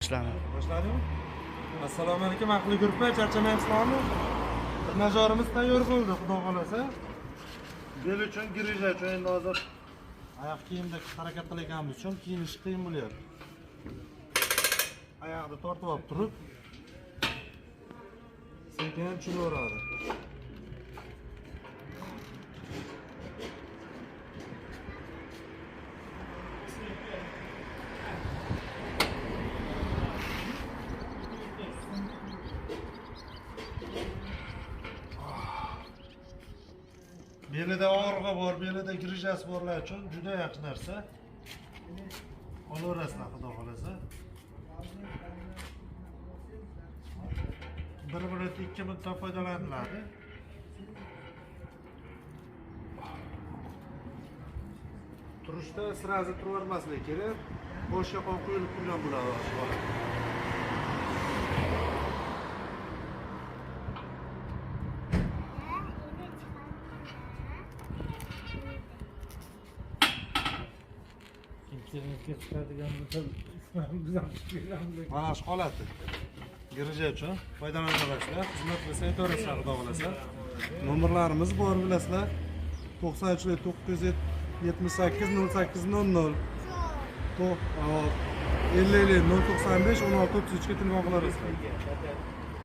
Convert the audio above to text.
boshlanadi. Boshladingmi? Assalomu alaykum, aqli gruppa, charchamaysizlarmi? Najorimiz tayyor bo'ldi, xudo xolasa. Bel uchun girija uchun endi hozir oyoq kiyimda harakat qilganimiz uchun kiyinish qiyin bo'lyapti. Oyoqni tortib olib turib, sekin tushilaveradi. Belida og'rig'i bor, belida girijasi borlar uchun juda yaxshi narsa. Olaverasizlar, xudo xolasa. Bir minut, 2 minutdan foydalaniladi. Turishda sirazi turavermaslik kerak. Boshqa qon quyilib turgan bo'ladi. Internetga chiqadigan bo'lsa, ismimizni chiqaramiz. Mana shu holati. Girija uchun foydalanaverasizlar. Xizmat qilsa aytaverasizlar, xudo xolasa. Nomerlarimiz bor, bilasizlar. 93 978 0800 50 095 16 33 ga telefon qilaverasizlar.